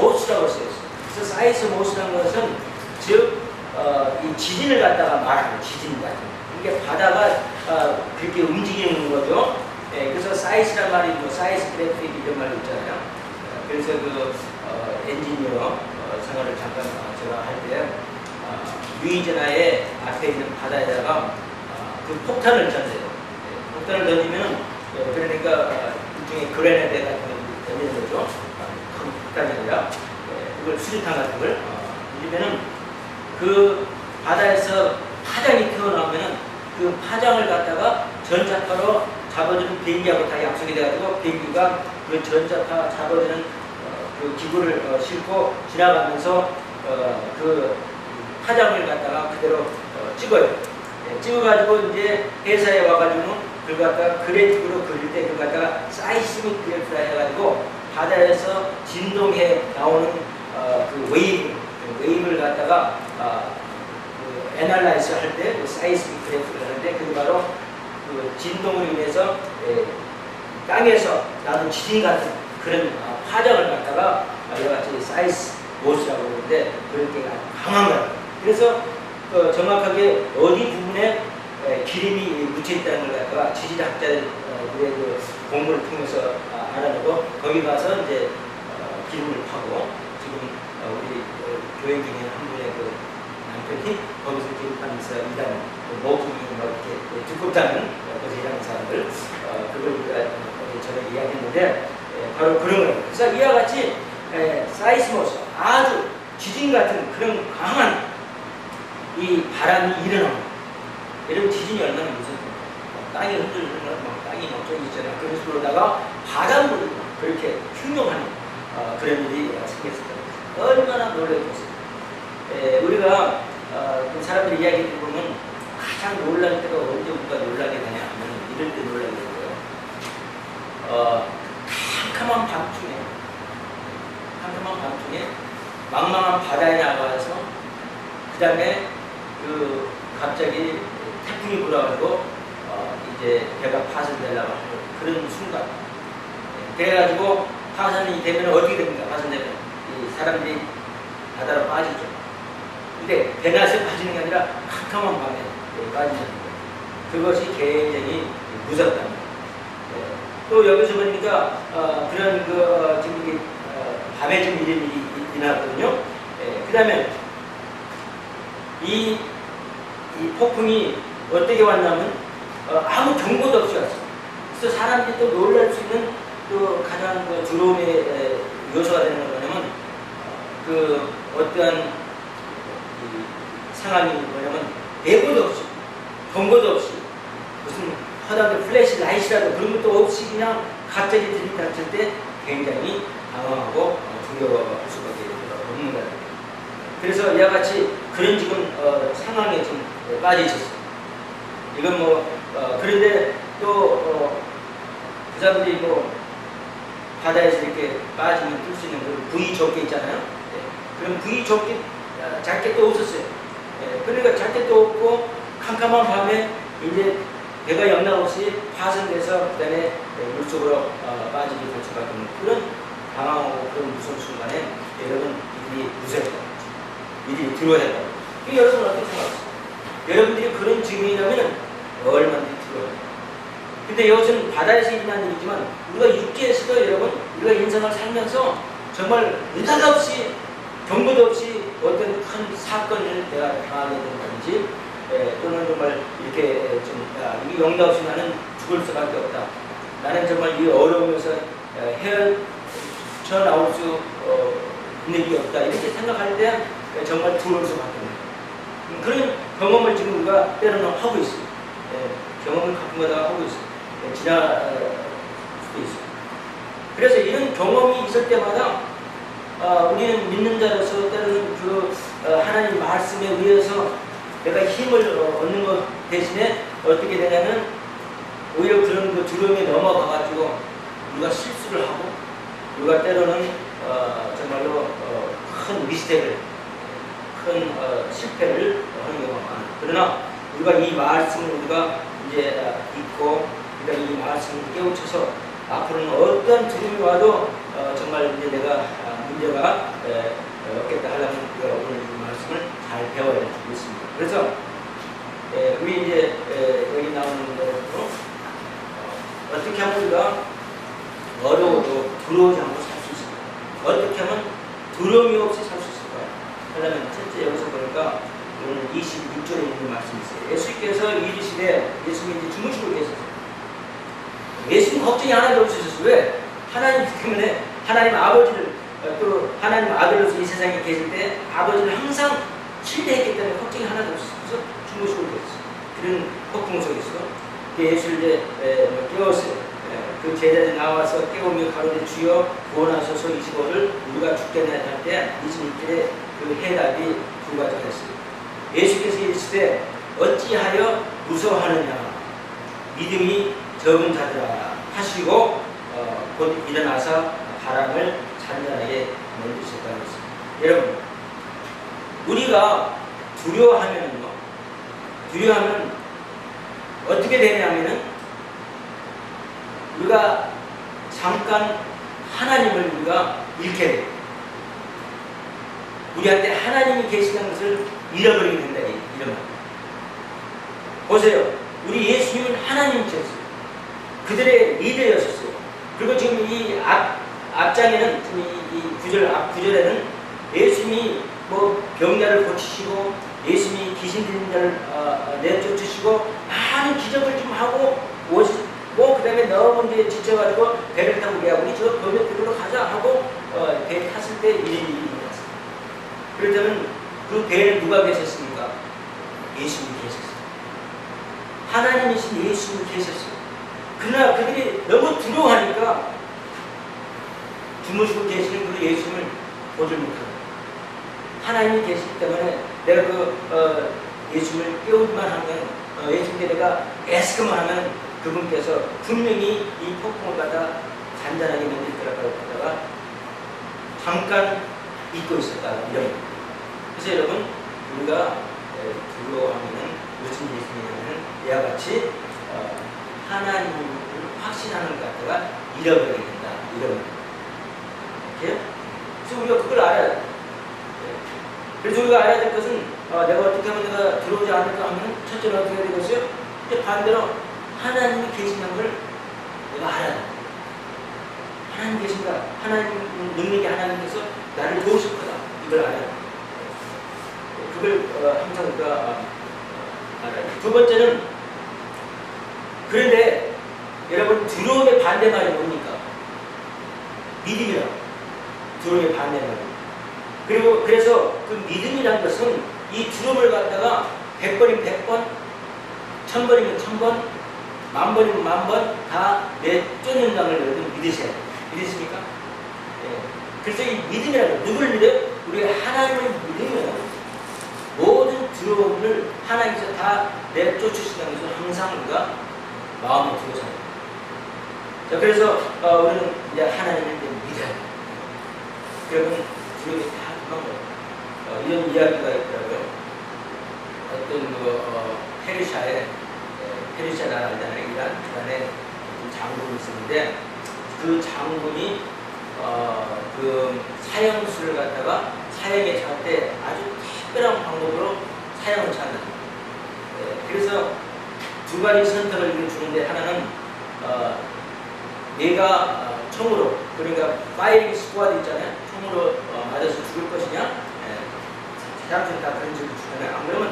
모스라고 써있어요. 그래서 사이스모스라는 것은 즉 이 지진을 갖다가 말하는 지진 같은 이게 바다가 그렇게 움직이는 거죠. 그래서 사이즈란 말이 뭐 사이즈 그래픽 이런 말 있잖아요. 그래서 그 엔지니어 생활을 잠깐 제가 할 때 유이제나의 앞에 있는 바다에다가 그 폭탄을 던져요. 폭탄을 던지면은 그러니까 일종의 그레네드 같은 걸 던지는 거죠. 큰 폭탄이 아니라 그걸 수류탄 같은 걸 던지면은 그 바다에서 파장이 튀어나오면은 그 파장을 갖다가 전자파로 잡아주는 비행기하고 다 약속이 돼가지고 비행기가 그 전자파 잡아주는 그 기구를 싣고 지나가면서 그 파장을 갖다가 그대로 찍어요. 찍어가지고 이제 회사에 와가지고 그걸 갖다가 그래픽으로 그릴 때 그걸 갖다가 사이스믹 그래프라 해가지고 바다에서 진동해 나오는 그 웨이브를 갖다가 그 애널라이즈 할 때 그 사이스믹 그래프를 하는데 그게 바로 그 진동으로 인해서 땅에서 나는 지진 같은 그런 파장을 갖다가 이와 같이 사이스모스라고 그러는데 그렇게 강한 거예요. 그래서 정확하게 어디 부분에 기름이 묻혀 있다는 걸 갖다가 지질학자들의 그 공부를 통해서 알아내고 거기 가서 이제 기름을 파고 지금 우리 교회 중에 한 분의 그 남편이 거기서 기름파면서 일하는 모기이 뭐 이렇게 두껍다는 거기서 일하는 사람들 그걸 우리가 전에 이야기했는데 바로 그런 거예요. 그래서 이와 같이 사이스모스 아주 지진 같은 그런 강한 이 바람이 일어납니다. 여러분 지진이 얼마나 무섭습니까? 땅이 흔들리는 땅이 막 저기 있잖아요. 그런 식으로다가 바람으로 그렇게 흉흉한 그런 일이 생겼을 거예요. 얼마나 놀라웠겠어요. 우리가 그 사람들이 이야기 들어보면 가장 놀랄 때가 언제부터 놀라게 되냐 하면 이럴 때 놀라게 되고요. 캄캄한 밤중에 망망한 바다에 나가서 그 다음에 그 갑자기 태풍이 불어가지고 이제 배가 파손되려고 하는 그런 순간 그래가지고 파손이 되면 어떻게 됩니까? 파손되면 이 사람들이 바다로 빠지죠. 근데 대낮에 빠지는 게 아니라 캄캄한 밤에 빠지는 거예요. 그것이 굉장히 무섭답니다. 또 여기서 보니까 그런 그 지금 이게 밤에 좀 이런 일이 일어났거든요. 그 다음에 이 폭풍이 어떻게 왔냐면 아무 경고도 없이 왔어요. 그래서 사람들이 또 놀랄 수 있는 또 가장 그 두려움의 요소가 되는 건 뭐냐면 그 어떠한 상황이 뭐냐면 예고도 없이 경고도 없이 무슨 허다한 플래시 라이트라도 그런 것도 없이 그냥 갑자기 들이닥칠 때 굉장히 당황하고 두려워할 수밖에 없는 거예요. 그래서 이와 같이 그런 지금 상황에 좀 빠져 있었어요. 이건 뭐 그런데 또 그 사람들이 뭐 바다에서 이렇게 빠지면 뜰 수 있는 그런 부위 조끼 있잖아요. 그런 부위 조끼 자켓도 없었어요. 그러니까 자켓도 없고 캄캄한 밤에 이제 배가 영락없이 파손돼서 그다음에 물속으로 빠지게 될 수밖에 없는 그런 당황하고 그런 무서운 순간에 여러분 이들이 무서웠다. 이들이 두려워했다. 여러분 어떻게 생각하세요? 여러분들이 그런 증인이라면 얼마나 두려워요. 근데 이것은 바다에서 일어난 일이지만 우리가 육지에서도 여러분 우리가 인생을 살면서 정말 의사가 없이 경고도 없이 어떤 큰 사건을 내가 당하게 된다든지 또는 정말 이렇게 좀 이 영락 없이 나는 죽을 수밖에 없다. 나는 정말 이 어려움에서 헤어져 나올 수 있는 게 없다. 이렇게 생각할 때 정말 두려울 수밖에 없는 그런 경험을 지금 우리가 때로는 하고 있어요. 경험을 가끔가다 하고 있어요. 지날 수도 있어요. 그래서 이런 경험이 있을 때마다 우리는 믿는 자로서 때로는 그 하나님 말씀에 의해서 내가 힘을 얻는 것 대신에 어떻게 되냐면 오히려 그런 그 두려움에 넘어가가지고 우리가 실수를 하고 우리가 때로는 정말로 큰 미스테이크를 큰 실패를 하는 경우가 많아요. 그러나 우리가 이 말씀을 우리가 이제 읽고 우리가 이 말씀을 깨우쳐서 앞으로는 어떤 두려움이 와도 정말 이제 내가 인정가 얻겠다 하려면 우리가 오늘 이 말씀을 잘 배워야 되겠습니다. 그래서 우리 이제 여기 나오는 대로 어떻게 하면 우리가 어려워도 두려워지 않고 살 수 있을까? 어떻게 하면 두려움이 없이 살 수 있을까? 하려면 첫째 여기서 보니까 오늘 26절에 있는 말씀이 있어요. 예수께서 이르시되 예수님이 이제 주무시고 계셨어요. 예수님 걱정이 하나도 없으셨어요. 왜? 하나님 때문에 하나님 아버지를 또 하나님 아들로서 이 세상에 계실 때 아버지를 항상 신뢰했기 때문에 걱정이 하나도 없었어요. 그래서 주무시고 계셨어요. 그런 폭풍 속에서 예수를 이제 깨웠어요. 그 제자들이 나와서 깨우며 가로되 주여 구원하소서 25를 우리가 죽겠나 할 때 26절에 그 해답이 두 가지가 있어요. 예수께서 이르시되 어찌하여 무서워하느냐 믿음이 적은 자들아 하시고 곧 일어나서 바람을 잔잔하게 만드셨다는 것입니다. 여러분 우리가 두려워하면 어떻게 되냐면은 우리가 잠깐 하나님을 우리가 잃게 돼요. 우리한테 하나님이 계시다는 것을 잃어버리게 된다. 이런 말. 보세요. 우리 예수님은 하나님이셨어요. 그들의 리더였었어요. 그리고 지금 이 앞장에는 이 구절 앞 구절에는 예수님이 뭐 병자를 고치시고 예수님이 귀신 들린 자를 내쫓으시고 많은 기적을 좀 하고 그 다음에 너무 이제 지쳐가지고 배를 타고 우리 저 범역길로 가자 하고 배 탔을 때 이런 일이 일어났어요. 그렇다면 그 배에 누가 계셨습니까? 예수님이 계셨어요. 하나님이신 예수님이 계셨어요. 그러나 그들이 너무 두려워하니까 주무시고 계시는 그 예수님을 보지 못하고 하나님이 계시기 때문에 내가 예수님을 깨우기만 하면 예수님께 내가 애쓰기만 하면 그분께서 분명히 이 폭풍을 갖다 잔잔하게 만들 거라고 하다가 잠깐 잊고 있었다. 이런. 그래서 여러분 우리가 두려워하면 무슨 일이 생기냐면 이와 같이 하나님을 확신하는 것 같다가 잃어버리게 된다. 이런. 이렇게? 그래서 우리가 그걸 알아야 돼. 그래서 우리가 알아야 될 것은 내가 어떻게 하면 내가 들어오지 않을까 하면 첫째는 어떻게 되겠어요? 이제 반대로 하나님이 계신다는 걸 내가 알아야 돼. 하나님 계신다. 하나님 능력이 하나님께서 나를 도우실 거다. 이걸 알아야 돼. 그걸 항상 우리가 알아야 돼. 두 번째는 그런데 여러분 두려움의 반대말이 뭡니까? 믿음이라고. 두려움의 반대말. 그리고 그래서 그 믿음이라는 것은 이 두려움을 갖다가 100번이면 100번, 1000번이면 1000번, 10,000번이면 10,000번 다 내쫓는다는 걸 여러분 믿으셔야 돼요. 믿으십니까? 예. 그래서 이 믿음이라는 거 누굴 믿어요? 우리가 하나님을 믿으면 모든 두려움을 하나님께서 다 내쫓으신다는 것을 항상 우리가 마음에 두고 살아요. 자, 그래서 우리는 이제 하나님을 믿어야 돼요. 여러분 두려움이 다 도망가요. 이런 이야기가 있더라고요. 어떤 페르시아 나라 알잖아요. 이란에 장군이 있었는데 그 장군이 그 사형수를 갖다가 사형에 잘 때 아주 특별한 방법으로 사형을 찾는. 그래서 두 가지 선택을 주는데 하나는 내가 총으로 그러니까 파이링 스쿼드 있잖아요. 총으로 맞아서 죽을 것이냐? 사람들이 다 그런 질문 주잖아요. 안 그러면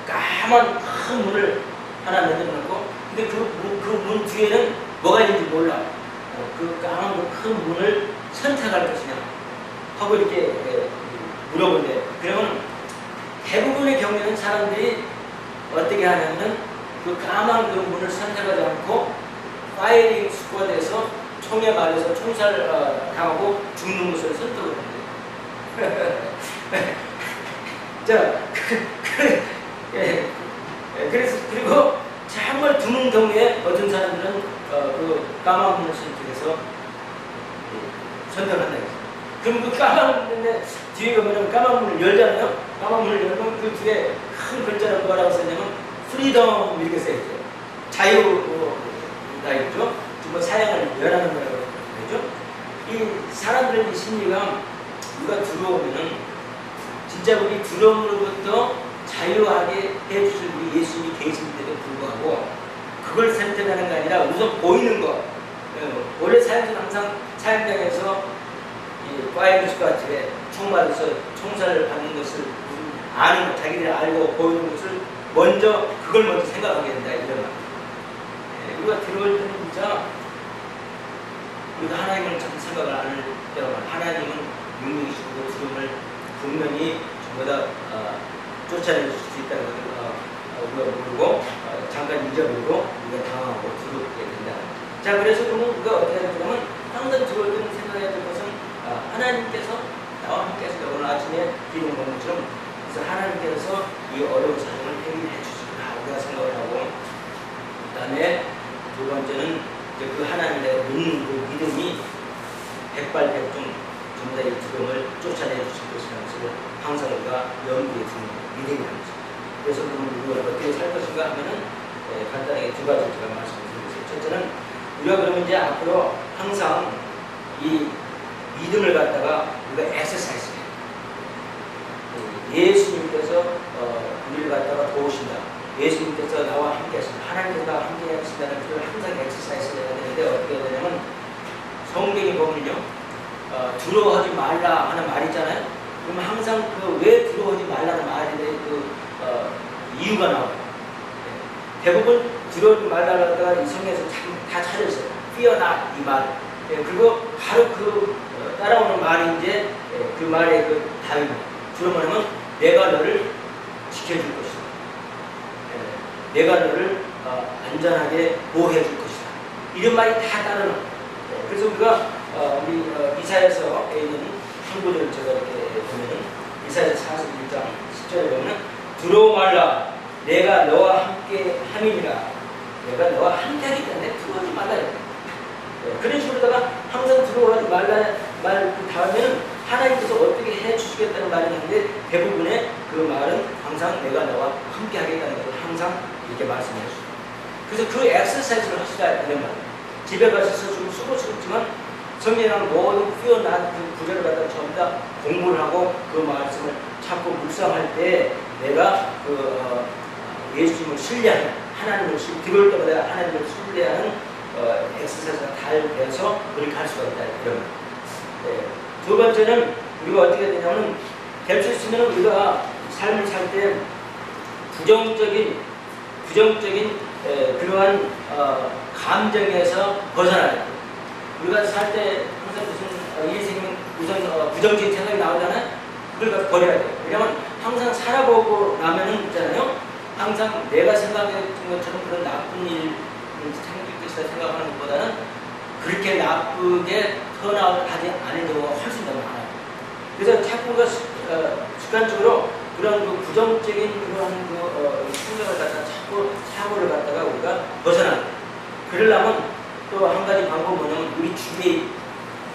까만 큰 문을 하나 만들어놓고 근데 그 문 뒤에는 뭐가 있는지 몰라. 그 까만 큰 문을 선택할 것이냐 하고 이렇게 물어본대. 그러면 대부분의 경우에는 사람들이 어떻게 하냐면 그 까만 그 문을 선택하지 않고 파이링 스쿼드에서 총에 맞아서 총살 당하고 죽는 것을 선택을 한대요. 자, 그래서 그리고 정말 드문 경우에 어떤 사람들은 그 까만 문을 선택해서 선택을 한다. 그럼 그 까만 문에 뒤에 가면 까만 문을 열잖아요. 까만 문을 열면 그 뒤에 큰 글자로 뭐라고 썼냐면 프리덤 이렇게 써있어요. 자유가 있죠. 뭐 사양을 열하는 거라고 그러죠. 이 사람들의 심리가 우리가 두려우면은 진짜 우리 두려움으로부터 자유하게 해주실 우리 예수님이 계신데도 불구하고 그걸 선택하는 게 아니라 우선 보이는 거. 원래 사역은 항상 사역장에서 파이어스과 집에 총 맞아서 총살을 받는 것을 아는 것, 자기들이 알고 보이는 것을 먼저 그걸 먼저 생각하게 된다 이런 말. 우리가 들어올 때는 진짜 우리가 하나님을 자꾸 생각을 안 할 때만 하나님은 능력이시고 두려움을 분명히 전부 다 쫓아낼 수 있다는 것을 우리가 모르고 잠깐 잊어버리고 우리가 당하고 두렵게 된다. 자, 그래서 그러면 우리가 어떻게 해야 되냐면 항상 들어올 때는 생각해야 될 것은 하나님께서 나와 함께해서 오늘 아침에 기도한 것처럼 그래서 하나님께서 이 어려운 사정을 해결해 주시구나 우리가 생각을 하고 그 다음에 두 번째는 이제 그 하나님의 믿는 그 믿음이 백발백중 전부 다 이 두려움을 쫓아내 주실 것이라는 것을 항상 우리가 염두에 두는 믿음이라는 거죠. 그래서 그러면 우리가 어떻게 살 것인가 하면은 간단하게 두 가지 제가 말씀드리겠습니다. 첫째는 우리가 그러면 이제 앞으로 항상 이 믿음을 갖다가 우리가 엑서사이즈해요. 예수님께서 우리를 갖다가 도우신다. 예수님께서 나와 함께 하신다. 하나님께서 나와 함께 하신다는 것을 항상 엑서사이즈 해야 되는데 어떻게 해야 되냐면 성경에 보면요. 두려워하지 말라 하는 말이 있잖아요. 그러면 항상 그 왜 두려워하지 말라는 말에 대해 이유가 나와요. 대부분 두려워하지 말라를 갖다가 이 성경에서 다 찾아있어요. Fear not 이 말. 그리고 바로 그 따라오는 말이 이제 그 말의 그 답입니다. 두려워하면 내가 너를 지켜줄 것이다. 내가 너를 안전하게 보호해 줄 것이다. 이런 말이 다 따르는. 그래서 우리가 우리 이사야서 있는 한구절 제가 이렇게 보면은 이사야 41장 10절에 보면 두려워 말라 내가 너와 함께 함이니라 내가 너와 함께 하기 때문에 두려워하지 말라 그런 식으로다가 항상 두려워하지 말라 말 그 다음에는 하나님께서 어떻게 해 주시겠다는 말이 있는데 대부분의 그 말은 항상 내가 너와 함께 하겠다는 것을 항상 이렇게 말씀해 주십니다. 그래서 그 엑서사이즈를 하시라 이런 말. 집에 가셔서 좀 수고스럽지만 성경이랑 모든 표현한 그 구절을 갖다 전부 다 공부를 하고 그 말씀을 찾고 묵상할 때 내가 그 예수님을 신뢰하는 하나님을 들어올 때마다 하나님을 신뢰하는 엑서사이즈가 잘 되어서 그렇게 할 수가 있다 이런. 두 번째는 우리가 어떻게 되냐면 될 수 있으면 우리가 삶을 살 때 부정적인 그러한 감정에서 벗어나야 돼. 우리가 살 때 항상 무슨 일이 생기면 우선 부정적인 생각이 나오잖아요. 그걸 버려야 돼요. 왜냐면 항상 살아보고 나면은 있잖아요. 항상 내가 생각했던 것처럼 그런 나쁜 일 생길 것이다 생각하는 것보다는 그렇게 나쁘게 턴아웃하지 않은 경우가 훨씬 더 많아요. 그래서 자꾸 습관적으로 그런 그 부정적인 그런 그 생각을 갖다가 자꾸 사고를 갖다가 우리가 벗어나야 돼요. 그러려면 또 한 가지 방법은 우리 주위에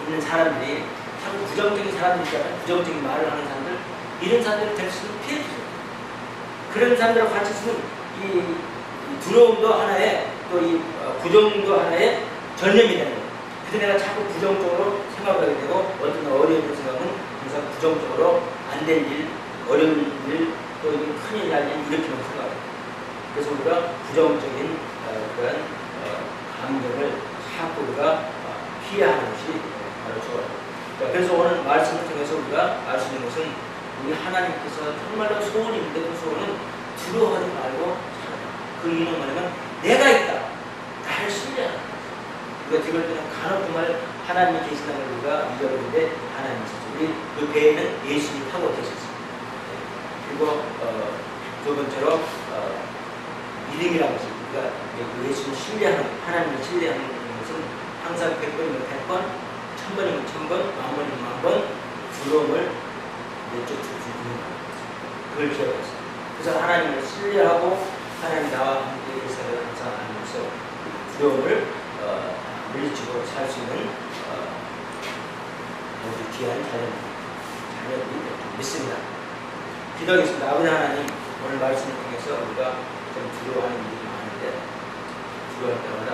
있는 사람들이 자꾸 부정적인 사람들 있잖아요. 부정적인 말을 하는 사람들 이런 사람들을 될 수 있으면 피해주세요. 그런 사람들하고 같이 있으면 이 두려움도 하나의 또 이 부정도 하나의 전념이 되는 거예요. 그래서 내가 자꾸 부정적으로 생각하게 되고 어떤 어려운 생각은 항상 부정적으로 안 될 일, 어려운 일, 또 큰일 날 일 이렇게 생각해요. 그래서 우리가 부정적인 그런 감정을 자꾸 우리가 피해하는 것이 바로 좋아요. 그래서 오늘 말씀을 통해서 우리가 알 수 있는 것은 우리 하나님께서 정말로 소원인데 그 소원은 두려워하지 말고 살아라. 그 이유는 뭐냐면 내가 있다. 나를 신뢰하라. 우리가 들을 때는 간혹 정말 하나님이 계신다는 걸 우리가 믿었는데 하나님이 있었죠. 우리 그 배에는 예수님이 타고 계셨습니다. 그리고 두 번째로 믿음이라는 것이 우리가 예수님을 신뢰하는 하나님을 신뢰하는 것은 항상 100번이면 100번, 1000번이면 1000번, 10,000번이면 10,000번 두려움을 내쫓는 거예요. 그걸 기억하세요. 그래서 하나님을 신뢰하고 하나님 나와 함께 일사를 항상 하면서 두려움을 물리치고 살 수 있는 아주 귀한 자녀들이 믿습니다. 기도하겠습니다. 아버지 하나님, 오늘 말씀을 통해서 우리가 좀 두려워하는 일이 많은데 두려워할 때마다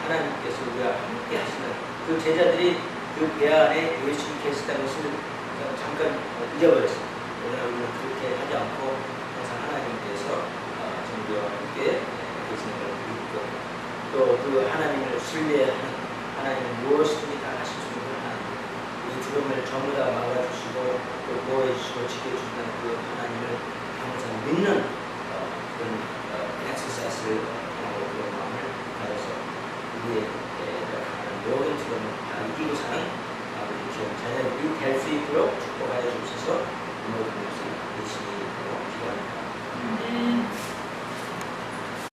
하나님께서 우리와 함께 하시는 그 제자들이 그 배 안에 예수님 계시다는 것을 잠깐 잊어버렸습니다. 오늘 우리는 그렇게 하지 않고 항상 하나님께서 정부와 함께 계시는 걸 믿고 또 그 하나님을 신뢰하는 하나님은 무엇이든지 다 하실 수 있는 하나님, 이 두려움을 전부 다 막아주시고 또 보호해주시고 지켜주시는 그 하나님을 항상 믿는 그런 엑서사이즈를 하고 그런 마음을 가져서 우리의 모든 두려움을 다 이기고 사는 우리 지금 자녀들이 될 수 있도록 축복하여 주셔서 모든 것을 열심히 기도합니다.